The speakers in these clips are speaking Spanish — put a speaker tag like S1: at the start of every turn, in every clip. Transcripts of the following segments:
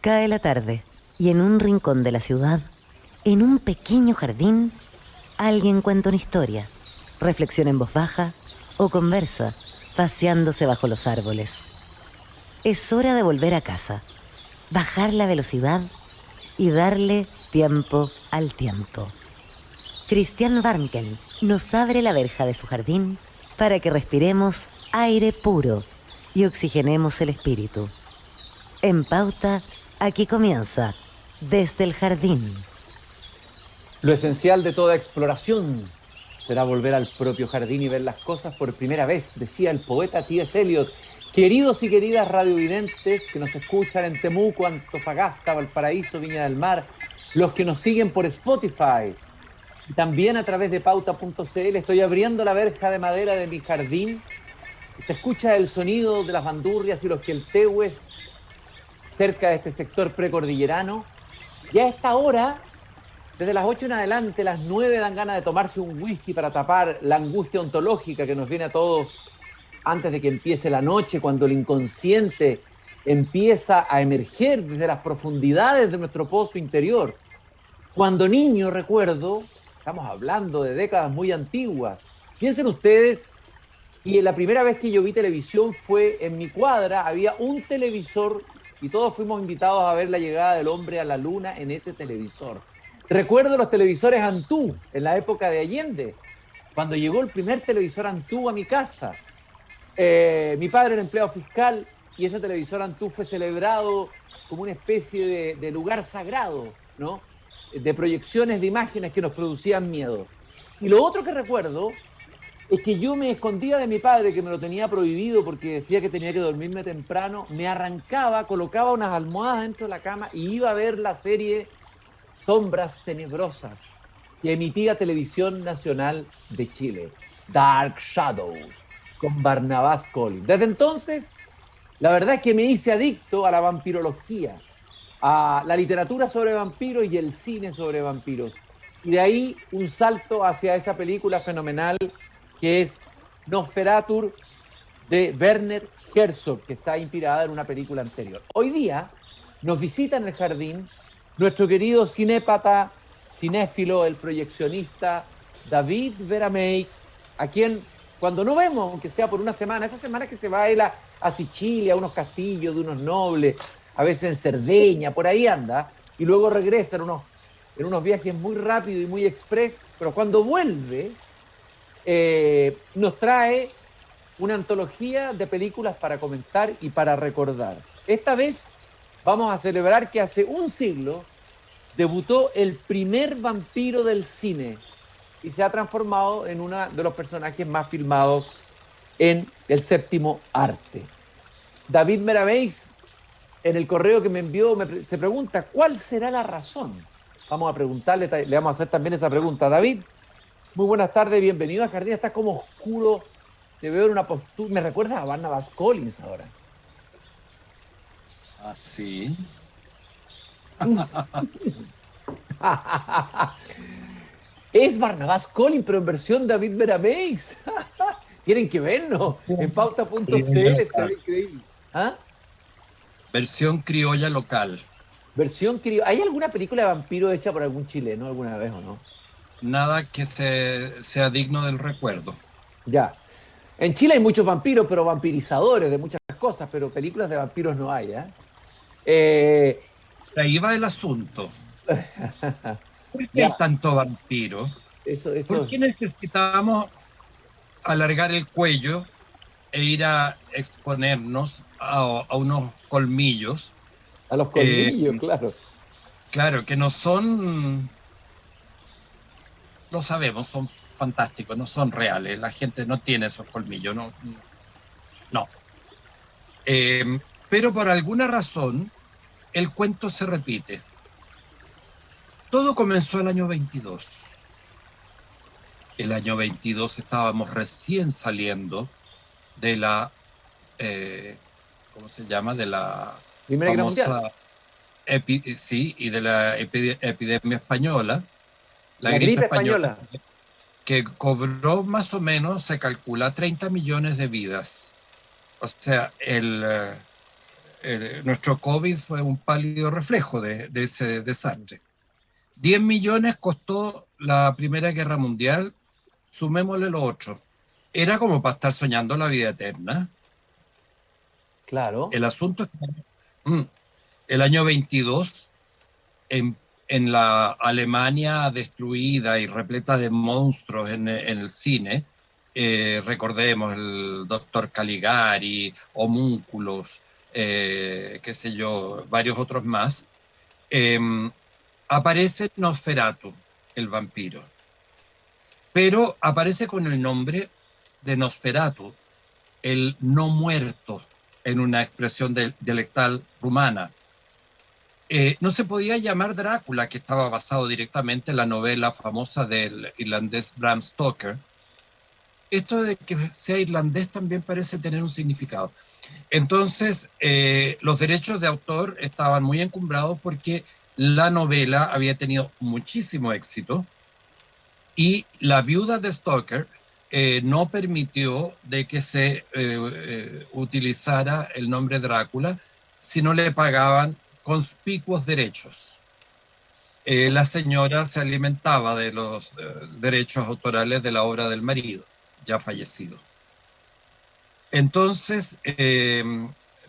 S1: Cae la tarde y en un rincón de la ciudad, en un pequeño jardín, alguien cuenta una historia, reflexiona en voz baja o conversa, paseándose bajo los árboles. Es hora de volver a casa, bajar la velocidad y darle tiempo al tiempo. Christian Warnken nos abre la verja de su jardín para que respiremos aire puro y oxigenemos el espíritu. En Pauta, aquí comienza Desde el Jardín.
S2: Lo esencial de toda exploración será volver al propio jardín y ver las cosas por primera vez, decía el poeta T.S. Eliot. Queridos y queridas radiovidentes que nos escuchan en Temuco, Antofagasta, Valparaíso, Viña del Mar, los que nos siguen por Spotify y también a través de pauta.cl, estoy abriendo la verja de madera de mi jardín. Se escucha el sonido de las bandurrias y los queltehues cerca de este sector precordillerano. Y a esta hora, desde las 8 en adelante, las 9 dan ganas de tomarse un whisky para tapar la angustia ontológica que nos viene a todos antes de que empiece la noche, cuando el inconsciente empieza a emerger desde las profundidades de nuestro pozo interior. Cuando niño, recuerdo, estamos hablando de décadas muy antiguas, piensen ustedes, y la primera vez que yo vi televisión fue en mi cuadra, había un televisor y todos fuimos invitados a ver la llegada del hombre a la luna en ese televisor. Recuerdo los televisores Antú en la época de Allende, cuando llegó el primer televisor Antú a mi casa. Mi padre era empleado fiscal y ese televisor Antú fue celebrado como una especie de lugar sagrado, ¿no? De proyecciones de imágenes que nos producían miedo. Y lo otro que recuerdo es que yo me escondía de mi padre, que me lo tenía prohibido porque decía que tenía que dormirme temprano, me arrancaba, colocaba unas almohadas dentro de la cama y iba a ver la serie Sombras Tenebrosas que emitía Televisión Nacional de Chile, Dark Shadows, con Barnabás Collins. Desde entonces, la verdad es que me hice adicto a la vampirología, a la literatura sobre vampiros y el cine sobre vampiros. Y de ahí un salto hacia esa película fenomenal que es Nosferatu de Werner Herzog, que está inspirada en una película anterior. Hoy día nos visita en el jardín nuestro querido cinépata, cinéfilo, el proyeccionista David Verameix, a quien cuando no vemos, aunque sea por una semana, esa semana que se va a ir a Sicilia, a unos castillos de unos nobles, a veces en Cerdeña, por ahí anda, y luego regresa en unos viajes muy rápidos y muy express, pero cuando vuelve nos trae una antología de películas para comentar y para recordar. Esta vez vamos a celebrar que hace un siglo debutó el primer vampiro del cine y se ha transformado en uno de los personajes más filmados en el séptimo arte. David Verameix, en el correo que me envió, se pregunta, ¿cuál será la razón? Vamos a preguntarle, le vamos a hacer también esa pregunta. David, muy buenas tardes, bienvenido al jardín. Está como oscuro, te veo en una postura, me recuerda a Barnabás Collins ahora.
S3: ¿Ah, sí?
S2: Es Barnabás Collins, pero en versión David Verameix. Tienen que verlo en pauta.cl, se ve increíble. ¿Ah?
S3: Versión criolla local.
S2: Versión criolla. ¿Hay alguna película de vampiro hecha por algún chileno alguna vez o no?
S3: Nada que sea digno del recuerdo.
S2: Ya. En Chile hay muchos vampiros, pero vampirizadores de muchas cosas, pero películas de vampiros no hay, ¿eh?
S3: Ahí va el asunto. ¿Por qué hay tanto vampiro?
S2: Eso.
S3: ¿Por qué necesitamos alargar el cuello e ir a exponernos a unos colmillos?
S2: A los colmillos, claro.
S3: Claro, que no son, lo sabemos, son fantásticos, no son reales. La gente no tiene esos colmillos, no. Pero por alguna razón, el cuento se repite. Todo comenzó el año 22. El año 22 estábamos recién saliendo de la, ¿cómo se llama? De la
S2: Primera Guerra
S3: famosa sí, y de la epidemia española.
S2: La gripe española.
S3: Que cobró más o menos, se calcula, 30 millones de vidas. O sea, el nuestro COVID fue un pálido reflejo de ese desastre. 10 millones costó la Primera Guerra Mundial, sumémosle lo otro. Era como para estar soñando la vida eterna.
S2: Claro.
S3: El asunto es que el año 22, en la Alemania destruida y repleta de monstruos en el cine, recordemos el Doctor Caligari, Homúnculos, qué sé yo, varios otros más, aparece Nosferatu, el vampiro, pero aparece con el nombre de Nosferatu, el no muerto, en una expresión dialectal rumana. No se podía llamar Drácula, que estaba basado directamente en la novela famosa del irlandés Bram Stoker. Esto de que sea irlandés también parece tener un significado. Entonces, los derechos de autor estaban muy encumbrados porque la novela había tenido muchísimo éxito y la viuda de Stoker no permitió de que se utilizara el nombre Drácula si no le pagaban conspicuos derechos. La señora se alimentaba de los derechos autorales de la obra del marido, ya fallecido. Entonces,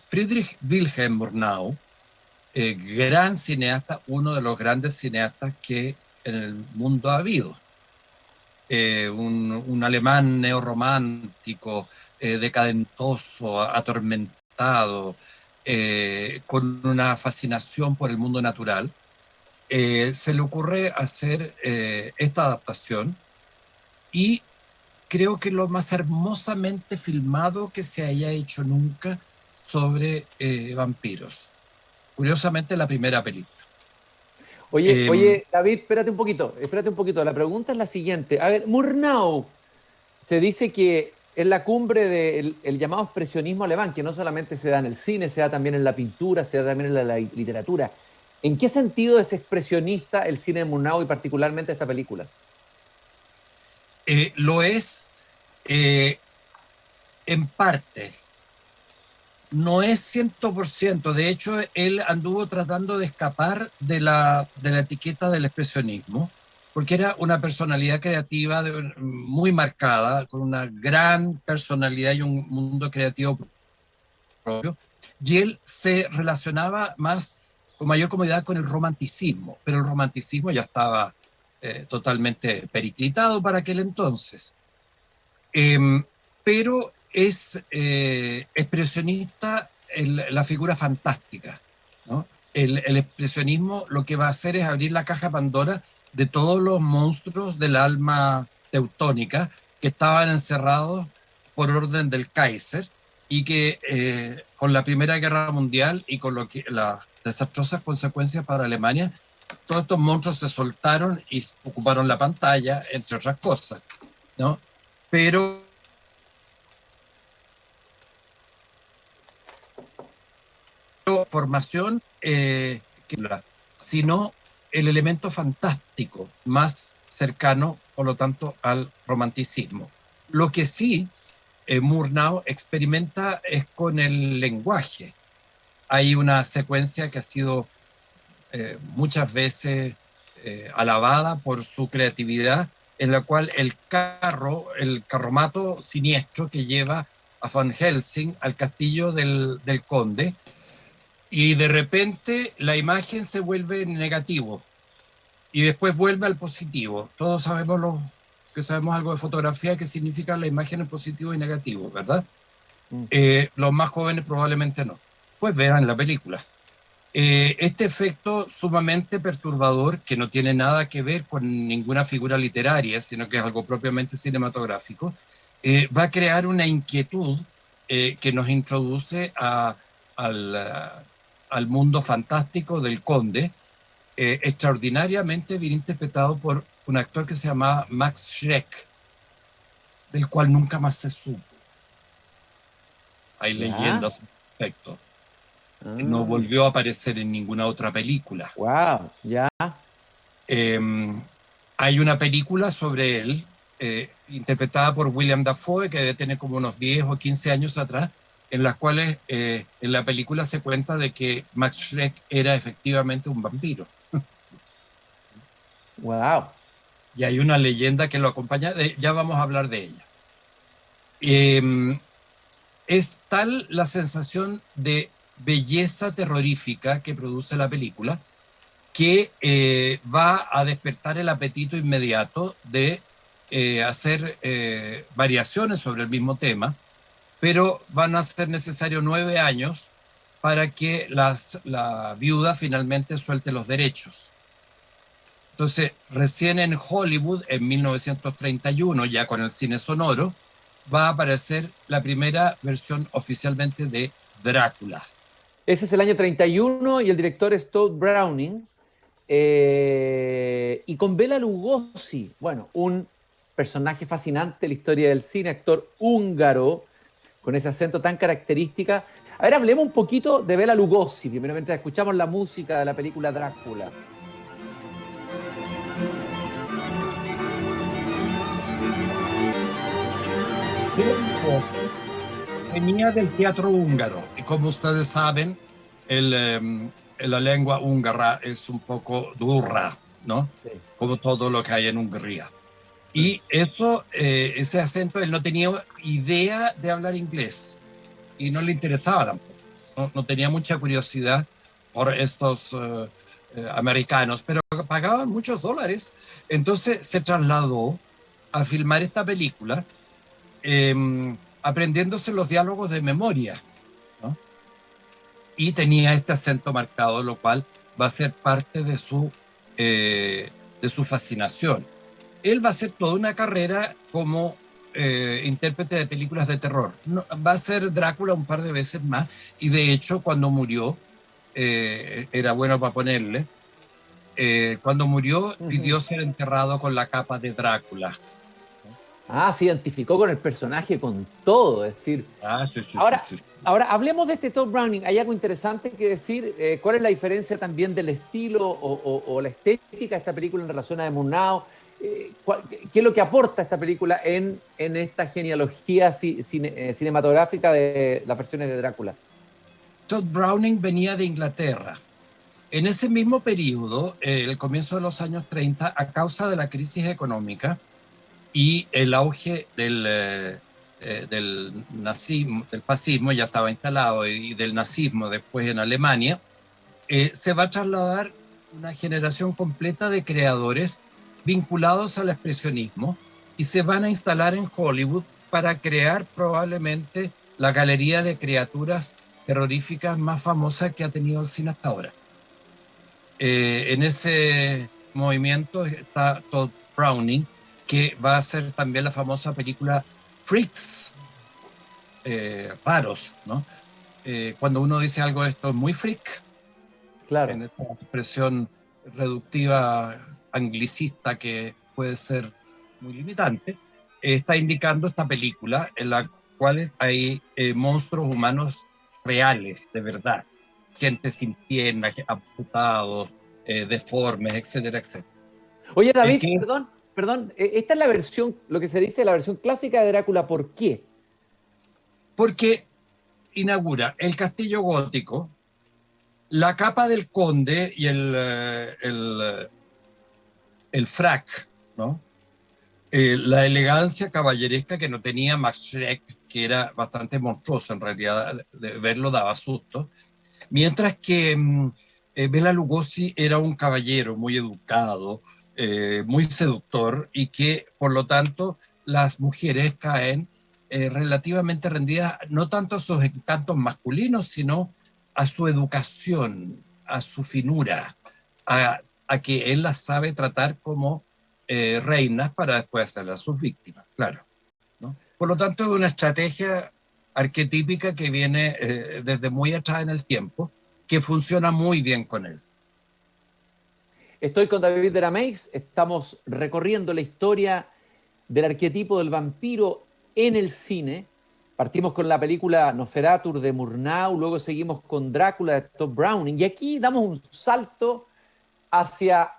S3: Friedrich Wilhelm Murnau, gran cineasta, uno de los grandes cineastas que en el mundo ha habido, un alemán neorromántico, decadentoso, atormentado, con una fascinación por el mundo natural, se le ocurre hacer esta adaptación y creo que lo más hermosamente filmado que se haya hecho nunca sobre vampiros. Curiosamente, la primera película.
S2: Oye, David, espérate un poquito. La pregunta es la siguiente. A ver, Murnau, se dice que es la cumbre del llamado expresionismo alemán, que no solamente se da en el cine, se da también en la pintura, se da también en la literatura. ¿En qué sentido es expresionista el cine de Murnau y particularmente esta película?
S3: Lo es en parte. No es 100%. De hecho, él anduvo tratando de escapar de la etiqueta del expresionismo, porque era una personalidad creativa muy marcada, con una gran personalidad y un mundo creativo propio, y él se relacionaba con mayor comodidad con el romanticismo, pero el romanticismo ya estaba totalmente periclitado para aquel entonces. Pero es expresionista la figura fantástica, ¿no? El expresionismo lo que va a hacer es abrir la caja Pandora de todos los monstruos del alma teutónica que estaban encerrados por orden del Kaiser y que con la Primera Guerra Mundial y con las desastrosas consecuencias para Alemania, todos estos monstruos se soltaron y ocuparon la pantalla, entre otras cosas, ¿no? Pero formación, sino el elemento fantástico más cercano, por lo tanto, al romanticismo. Lo que sí Murnau experimenta es con el lenguaje. Hay una secuencia que ha sido muchas veces alabada por su creatividad, en la cual el carromato siniestro que lleva a Van Helsing al castillo del conde, y de repente la imagen se vuelve en negativo y después vuelve al positivo. Todos sabemos que sabemos algo de fotografía, que significa la imagen en positivo y negativo, ¿verdad? Los más jóvenes probablemente no. Pues vean la película. Este efecto sumamente perturbador, que no tiene nada que ver con ninguna figura literaria, sino que es algo propiamente cinematográfico, va a crear una inquietud que nos introduce al mundo fantástico del conde, extraordinariamente bien interpretado por un actor que se llamaba Max Schreck, del cual nunca más se supo. Hay leyendas al respecto. No volvió a aparecer en ninguna otra película.
S2: ¡Wow! Ya.
S3: Hay una película sobre él, interpretada por William Dafoe, que debe tener como unos 10 o 15 años atrás, en las cuales en la película se cuenta de que Max Schreck era efectivamente un vampiro.
S2: Wow.
S3: Y hay una leyenda que lo acompaña, ya vamos a hablar de ella. Eh, es tal la sensación de belleza terrorífica que produce la película que va a despertar el apetito inmediato de hacer variaciones sobre el mismo tema, pero van a ser necesarios 9 años para que la viuda finalmente suelte los derechos. Entonces, recién en Hollywood, en 1931, ya con el cine sonoro, va a aparecer la primera versión oficialmente de Drácula.
S2: Ese es el año 31 y el director es Todd Browning. Y con Bela Lugosi, bueno, un personaje fascinante de la historia del cine, actor húngaro, con ese acento tan característica. A ver, hablemos un poquito de Bela Lugosi, primero mientras escuchamos la música de la película Drácula.
S3: Venía del teatro húngaro y como ustedes saben, la lengua húngara es un poco dura, ¿no?
S2: Sí.
S3: Como todo lo que hay en Hungría. Y eso, ese acento, él no tenía idea de hablar inglés y no le interesaba tampoco. No tenía mucha curiosidad por estos americanos, pero pagaban muchos dólares. Entonces se trasladó a filmar esta película aprendiéndose los diálogos de memoria, ¿no? Y tenía este acento marcado, lo cual va a ser parte de su fascinación. Él va a hacer toda una carrera como intérprete de películas de terror. No, va a ser Drácula un par de veces más, y de hecho cuando murió, era bueno para ponerle, cuando murió pidió ser enterrado con la capa de Drácula.
S2: Ah, se identificó con el personaje con todo, es decir... Ahora, hablemos de este Todd Browning. Hay algo interesante que decir. ¿Cuál es la diferencia también del estilo o la estética de esta película en relación a The Murnau? ¿Qué es lo que aporta esta película en esta genealogía cinematográfica de las versiones de Drácula?
S3: Todd Browning venía de Inglaterra. En ese mismo periodo, el comienzo de los años 30, a causa de la crisis económica y el auge del nazismo, del fascismo ya estaba instalado, y del nazismo después en Alemania, se va a trasladar una generación completa de creadores vinculados al expresionismo y se van a instalar en Hollywood para crear probablemente la galería de criaturas terroríficas más famosa que ha tenido el cine hasta ahora. En ese movimiento está Todd Browning, que va a hacer también la famosa película Freaks, raros, ¿no? Cuando uno dice algo de esto es muy freak,
S2: claro,
S3: en esta expresión reductiva anglicista que puede ser muy limitante, está indicando esta película en la cual hay monstruos humanos reales, de verdad, gente sin piernas, amputados, deformes, etcétera, etcétera.
S2: Oye, David, perdón, esta es la versión, lo que se dice, la versión clásica de Drácula. ¿Por qué?
S3: Porque inaugura el castillo gótico, la capa del conde y el frac, ¿no? La elegancia caballeresca que no tenía Max Schreck, que era bastante monstruoso en realidad, de verlo daba susto, mientras que Bela Lugosi era un caballero muy educado, muy seductor, y que por lo tanto las mujeres caen relativamente rendidas no tanto a sus encantos masculinos, sino a su educación, a su finura, a que él las sabe tratar como reinas para después hacerlas sus víctimas, claro, ¿no? Por lo tanto, es una estrategia arquetípica que viene desde muy atrás en el tiempo, que funciona muy bien con él.
S2: Estoy con David de la Meix, estamos recorriendo la historia del arquetipo del vampiro en el cine. Partimos con la película Nosferatu de Murnau, luego seguimos con Drácula de Todd Browning, y aquí damos un salto hacia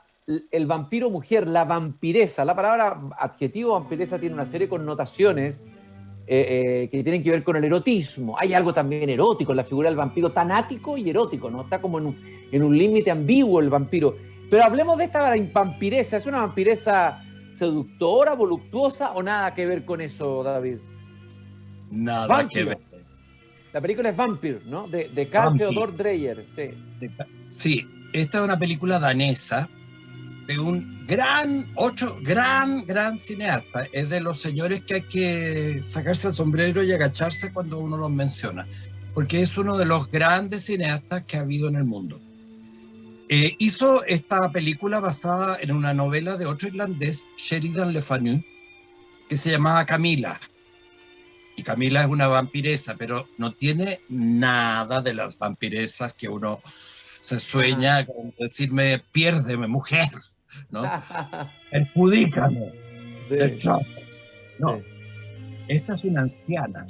S2: el vampiro mujer, la vampiresa. La palabra adjetivo vampiresa tiene una serie de connotaciones que tienen que ver con el erotismo. Hay algo también erótico en la figura del vampiro, tan ático y erótico, ¿no? Está como en un límite ambiguo el vampiro. Pero hablemos de esta vampiresa. ¿Es una vampiresa seductora, voluptuosa o nada que ver con eso, David?
S3: Nada
S2: Vampiro.
S3: que ver.
S2: La película es Vampire, ¿no? De Carl Theodor Dreyer, sí.
S3: Sí, esta es una película danesa de un gran cineasta. Es de los señores que hay que sacarse el sombrero y agacharse cuando uno los menciona, porque es uno de los grandes cineastas que ha habido en el mundo. Hizo esta película basada en una novela de otro irlandés, Sheridan Le Fanu, que se llamaba Camila. Y Camila es una vampiresa, pero no tiene nada de las vampiresas que uno se sueña con decirme, piérdeme, mujer, ¿no? Perjudícame, destroza. No,
S2: Sí.
S3: esta es una anciana.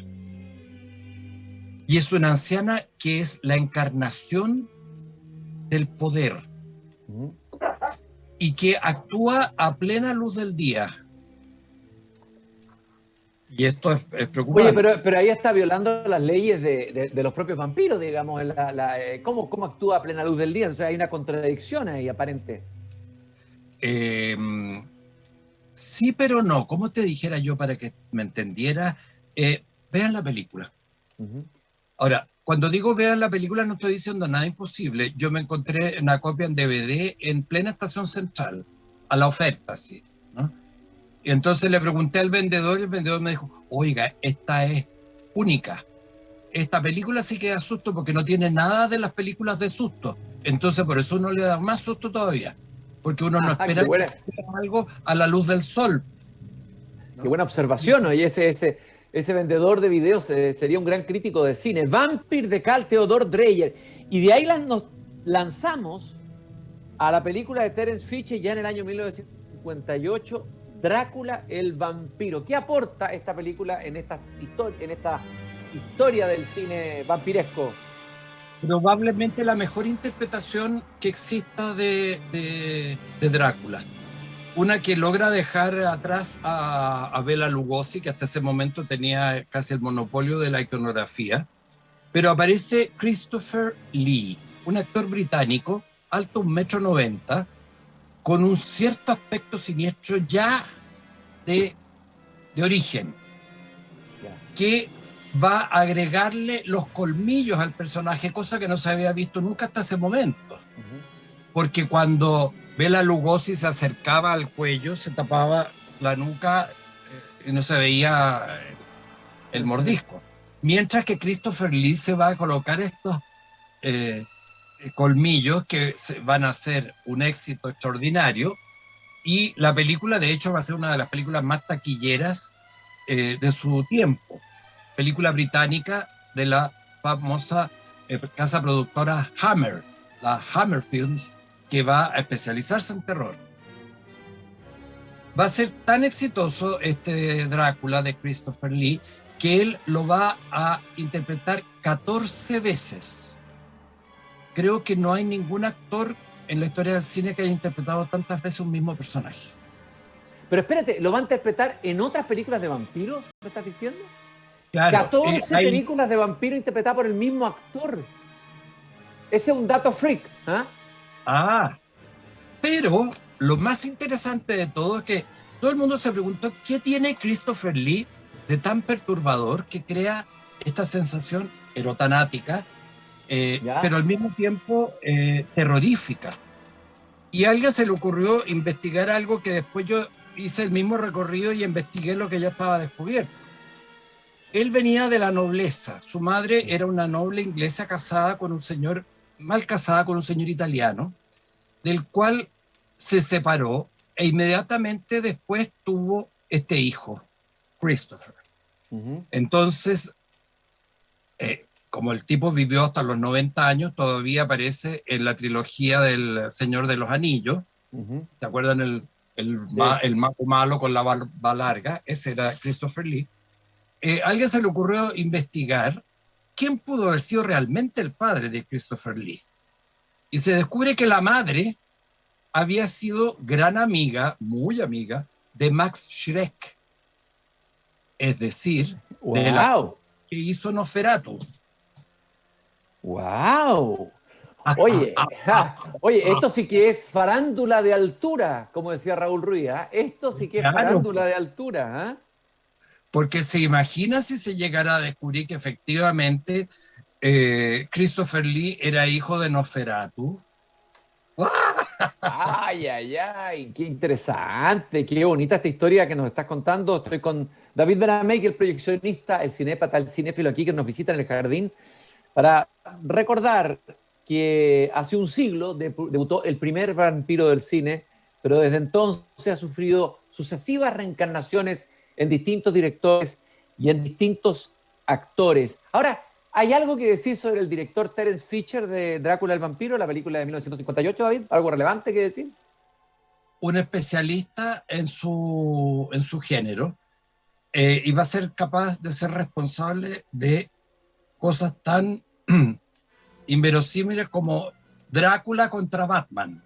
S3: Y es una anciana que es la encarnación del poder y que actúa a plena luz del día. Y esto es preocupante.
S2: Oye, pero ahí está violando las leyes de los propios vampiros, digamos. ¿Cómo actúa a plena luz del día? O sea, hay una contradicción ahí aparente.
S3: Sí, pero no. ¿Cómo te dijera yo para que me entendiera? Vean la película. Ahora, cuando digo vean la película, no estoy diciendo nada imposible. Yo me encontré una copia en DVD en plena Estación Central, a la oferta, sí, ¿no? Y entonces le pregunté al vendedor y el vendedor me dijo, oiga, esta es única. Esta película sí que da susto porque no tiene nada de las películas de susto. Entonces por eso uno le da más susto todavía. Porque uno no espera algo a la luz del sol, ¿no?
S2: Qué buena observación, ¿no? Y ese vendedor de videos sería un gran crítico de cine. Vampire de Carl Theodor Dreyer. Y de ahí nos lanzamos a la película de Terence Fisher ya en el año 1958, Drácula el vampiro. ¿Qué aporta esta película en esta historia del cine vampiresco?
S3: Probablemente la mejor interpretación que exista de Drácula. Una que logra dejar atrás a Bela Lugosi, que hasta ese momento tenía casi el monopolio de la iconografía. Pero aparece Christopher Lee, un actor británico, alto 1,90 m, con un cierto aspecto siniestro ya de origen, que va a agregarle los colmillos al personaje, cosa que no se había visto nunca hasta ese momento. Porque cuando Bela Lugosi se acercaba al cuello, se tapaba la nuca y no se veía el mordisco. Mientras que Christopher Lee se va a colocar estos colmillos que van a ser un éxito extraordinario, y la película de hecho va a ser una de las películas más taquilleras de su tiempo. Película británica de la famosa casa productora Hammer, la Hammer Films, que va a especializarse en terror. Va a ser tan exitoso este Drácula de Christopher Lee que él lo va a interpretar 14 veces. Creo que no hay ningún actor en la historia del cine que haya interpretado tantas veces un mismo personaje.
S2: Pero espérate, ¿lo va a interpretar en otras películas de vampiros? ¿Me estás diciendo?
S3: Claro,
S2: 14 películas de vampiros interpretadas por el mismo actor. Ese es un dato freak, ¿eh?
S3: Pero lo más interesante de todo es que todo el mundo se preguntó ¿qué tiene Christopher Lee de tan perturbador que crea esta sensación erotanática, pero al mismo tiempo terrorífica? Y a alguien se le ocurrió investigar algo que después yo hice el mismo recorrido y investigué lo que ya estaba descubierto. Él venía de la nobleza. Su madre era una noble inglesa mal casada con un señor italiano, del cual se separó e inmediatamente después tuvo este hijo, Christopher. Entonces, como el tipo vivió hasta los 90 años, todavía aparece en la trilogía del Señor de los Anillos. ¿Se acuerdan el mago malo con la barba larga? Ese era Christopher Lee. A alguien se le ocurrió investigar quién pudo haber sido realmente el padre de Christopher Lee. Y se descubre que la madre había sido gran amiga, muy amiga, de Max Schreck. Es decir, de la
S2: ¡Wow!
S3: que hizo Nosferatu.
S2: ¡Wow! Oye, oye, esto sí que es farándula de altura, como decía Raúl Ruiz, ¿ah? Esto sí que es
S3: Claro,
S2: farándula de altura, ¿ah?
S3: porque se imagina si se llegara a descubrir que efectivamente Christopher Lee era hijo de Nosferatu.
S2: Ay, ay, ay, qué interesante, qué bonita esta historia que nos estás contando. Estoy con David Benamey, el proyeccionista, el cinépata, el cinéfilo aquí que nos visita en el jardín, para recordar que hace un siglo debutó el primer vampiro del cine, pero desde entonces ha sufrido sucesivas reencarnaciones en distintos directores y en distintos actores. Ahora, ¿hay algo que decir sobre el director Terence Fisher de Drácula el vampiro, la película de 1958, David? ¿Algo relevante que decir?
S3: Un especialista en su género, y va a ser capaz de ser responsable de cosas tan inverosímiles como Drácula contra Batman,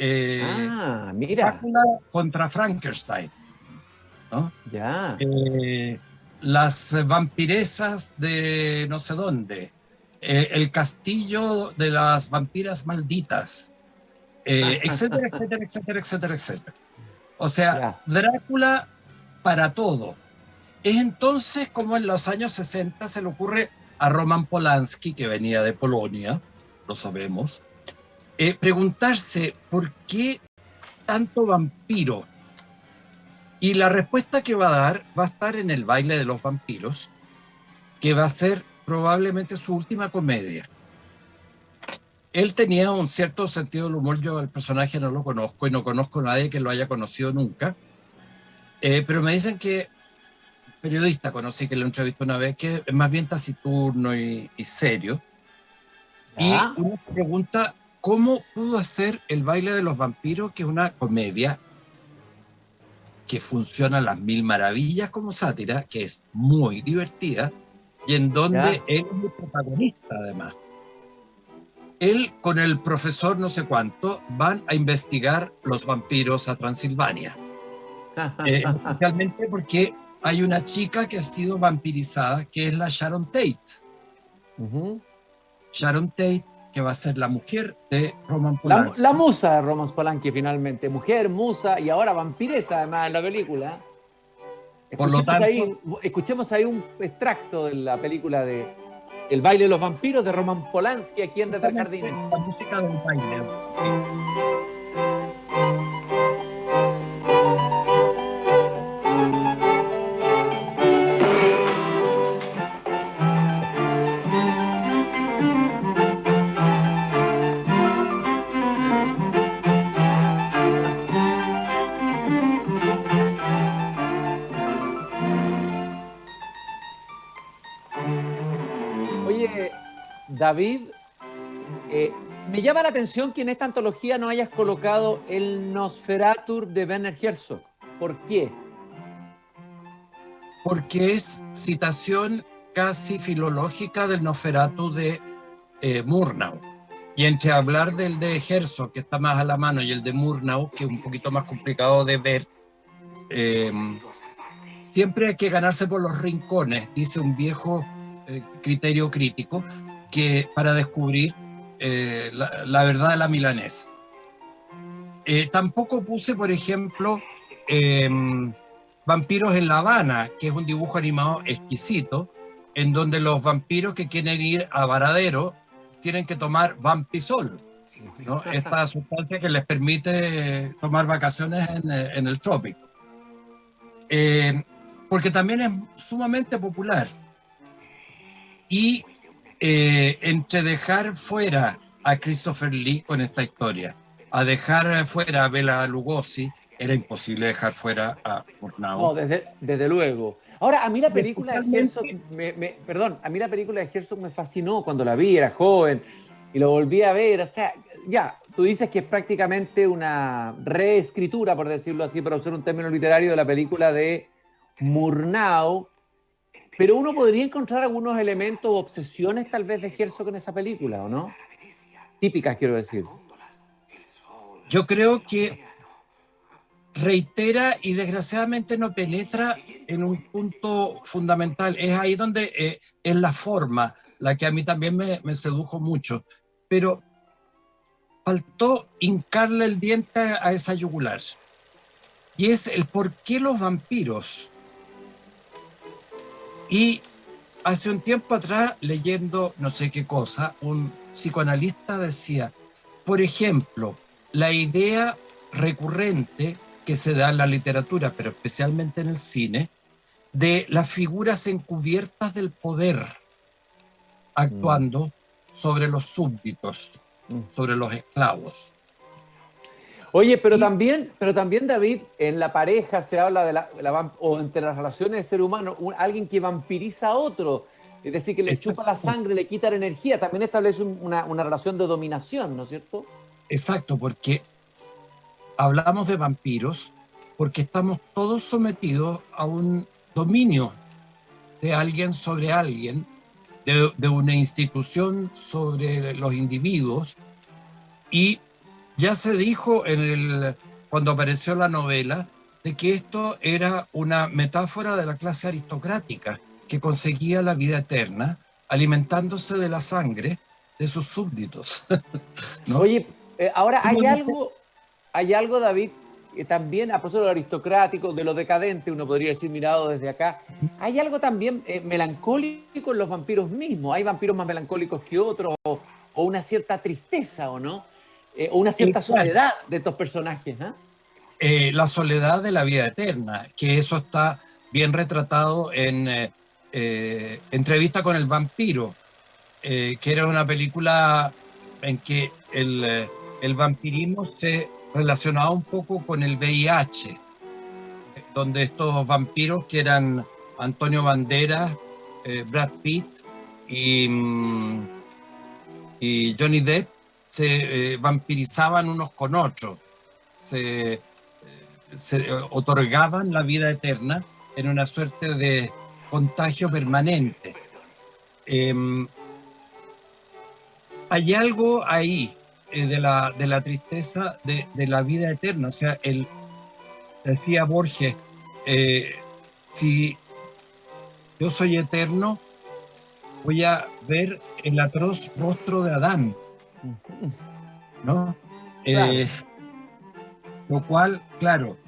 S2: Ah, mira,
S3: Drácula contra Frankenstein, ¿no?
S2: ya.
S3: Las vampiresas de no sé dónde, el castillo de las vampiras malditas, etcétera, etcétera, etcétera, etcétera, etcétera. O sea,
S2: Ya.
S3: Drácula para todo. Es entonces como en los años 60 se le ocurre a Roman Polanski, que venía de Polonia, lo sabemos, preguntarse por qué tanto vampiro. Y la respuesta que va a dar va a estar en El baile de los vampiros, que va a ser probablemente su última comedia. Él tenía un cierto sentido del humor, yo el personaje no lo conozco y no conozco a nadie que lo haya conocido nunca, pero me dicen que periodista conocí que lo entrevistó una vez, que es más bien taciturno y serio, y
S2: Ya.
S3: uno se pregunta cómo pudo hacer El baile de los vampiros, que es una comedia que funciona a las mil maravillas como sátira, que es muy divertida, y en donde
S2: Ya.
S3: él es el protagonista además. Él con el profesor no sé cuánto van a investigar los vampiros a Transilvania, especialmente porque hay una chica que ha sido vampirizada, que es la Sharon Tate.
S2: Ujú.
S3: Sharon Tate, que va a ser la mujer de Roman
S2: La
S3: Polanski.
S2: musa de Roman Polanski, finalmente. Mujer, musa y ahora vampiresa, además, en la película.
S3: Por lo tanto,
S2: Escuchemos ahí un extracto de la película de El baile de los vampiros de Roman Polanski aquí en Desde el
S3: justamente
S2: Jardín.
S3: la música del baile. Sí.
S2: Oye, David, me llama la atención que en esta antología no hayas colocado el Nosferatu de Werner Herzog. ¿Por qué?
S3: Porque es citación casi filológica del Nosferatu de Murnau. Y entre hablar del de Herzog, que está más a la mano, y el de Murnau, que es un poquito más complicado de ver, eh, siempre hay que ganarse por los rincones, dice un viejo criterio crítico, que para descubrir la verdad de la milanesa. Tampoco puse, por ejemplo, eh, Vampiros en La Habana, que es un dibujo animado exquisito, en donde los vampiros que quieren ir a Varadero tienen que tomar vampisol, ¿no? Esta sustancia que les permite tomar vacaciones en el trópico. Porque también es sumamente popular. Y entre dejar fuera a Christopher Lee con esta historia, a dejar fuera a Bela Lugosi, era imposible dejar fuera a
S2: No,
S3: Murnau.
S2: desde luego. Ahora, a mí la
S3: Y
S2: película de Herzog,
S3: especialmente,
S2: perdón, a mí la película de Herzog me fascinó cuando la vi, era joven, y lo volví a ver. O sea, ya, tú dices que es prácticamente una reescritura, por decirlo así, para usar un término literario, de la película de Murnau, pero uno podría encontrar algunos elementos o obsesiones tal vez de Herzog en esa película, ¿o no? Típicas, quiero decir.
S3: yo creo que reitera y desgraciadamente no penetra en un punto fundamental. Es ahí donde es la forma, la que a mí también me sedujo mucho. Pero faltó hincarle el diente a esa yugular. Y es el por qué los vampiros. Y hace un tiempo atrás, leyendo no sé qué cosa, un psicoanalista decía, por ejemplo, la idea recurrente que se da en la literatura, pero especialmente en el cine, de las figuras encubiertas del poder actuando sobre los súbditos, sobre los esclavos.
S2: Oye, pero también, David, en la pareja se habla de o entre las relaciones de ser humano, alguien que vampiriza a otro, es decir, que le chupa la sangre, le quita la energía, también establece una relación de dominación, ¿no es cierto?
S3: Exacto, porque hablamos de vampiros, porque estamos todos sometidos a un dominio de alguien sobre alguien, de una institución sobre los individuos, y ya se dijo cuando apareció la novela de que esto era una metáfora de la clase aristocrática que conseguía la vida eterna alimentándose de la sangre de sus súbditos. ¿No?
S2: Oye, ahora hay algo, David, que también, a propósito de lo aristocrático, de lo decadente, uno podría decir mirado desde acá, hay algo también melancólico en los vampiros mismos. Hay vampiros más melancólicos que otros, o una cierta tristeza, ¿o no? O una cierta soledad de estos personajes, ¿no?
S3: La soledad de la vida eterna, que eso está bien retratado en Entrevista con el vampiro, que era una película en que el vampirismo se relacionaba un poco con el VIH, donde estos vampiros, que eran Antonio Banderas, Brad Pitt y Johnny Depp, se vampirizaban unos con otros, se otorgaban la vida eterna en una suerte de contagio permanente. Hay algo ahí de la tristeza de la vida eterna. O sea, decía Borges, si yo soy eterno, voy a ver el atroz rostro de Adán, ¿no?
S2: Claro.
S3: Lo cual, claro,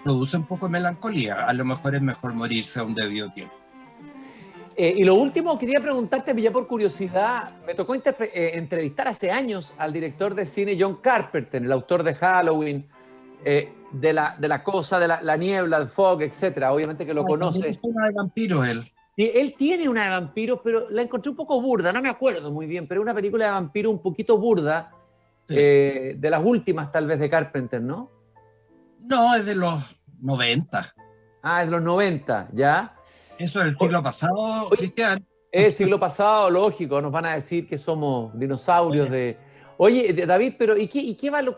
S3: produce un poco de melancolía. A lo mejor es mejor morirse a un debido tiempo.
S2: Y lo último, quería preguntarte, ya por curiosidad, me tocó entrevistar hace años al director de cine John Carpenter, el autor de Halloween, de la cosa, de la niebla, el fog, etcétera. Obviamente que lo conoce.
S3: Es una de vampiros él.
S2: Él tiene una de vampiros, pero la encontré un poco burda, no me acuerdo muy bien, pero una película de vampiro un poquito burda, sí. De las últimas tal vez de Carpenter, ¿no?
S3: No, es de los 90.
S2: Ah, es de los 90, ¿ya?
S3: Eso es el siglo pasado, Cristian.
S2: Es el siglo pasado, lógico, nos van a decir que somos dinosaurios de... Oye, David, pero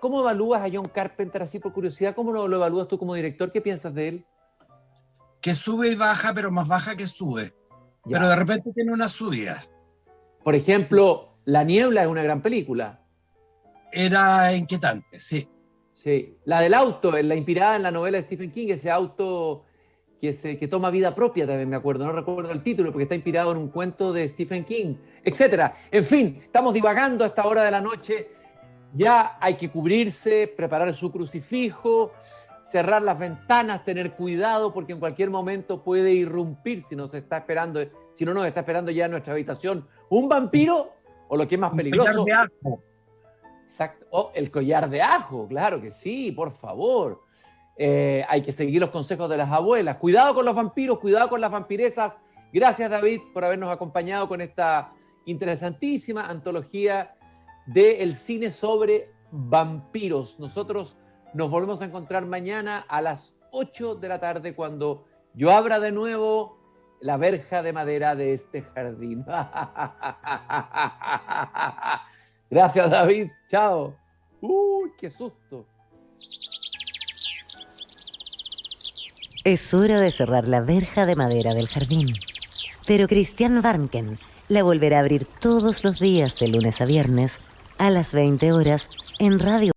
S2: ¿cómo evalúas a John Carpenter así por curiosidad? ¿Cómo lo evalúas tú como director? ¿Qué piensas de él?
S3: Que sube y baja, pero más baja que sube. Ya. Pero de repente tiene una subida.
S2: Por ejemplo, La Niebla es una gran película.
S3: Era inquietante, sí.
S2: Sí, la del auto, la inspirada en la novela de Stephen King, ese auto que toma vida propia también, me acuerdo. No recuerdo el título porque está inspirado en un cuento de Stephen King, etc. En fin, estamos divagando a esta hora de la noche. Ya hay que cubrirse, preparar su crucifijo, cerrar las ventanas, tener cuidado porque en cualquier momento puede irrumpir si no nos está esperando ya en nuestra habitación un vampiro o lo que es más peligroso.
S3: Collar de ajo.
S2: Exacto. Oh, el collar de ajo, claro que sí, por favor. Hay que seguir los consejos de las abuelas. Cuidado con los vampiros, cuidado con las vampiresas. Gracias, David, por habernos acompañado con esta interesantísima antología del cine sobre vampiros. Nosotros nos volvemos a encontrar mañana a las 8 de la tarde cuando yo abra de nuevo la verja de madera de este jardín. Gracias, David. Chao. ¡Uy, qué susto!
S1: Es hora de cerrar la verja de madera del jardín. Pero Christian Warnken la volverá a abrir todos los días de lunes a viernes a las 20 horas en Radio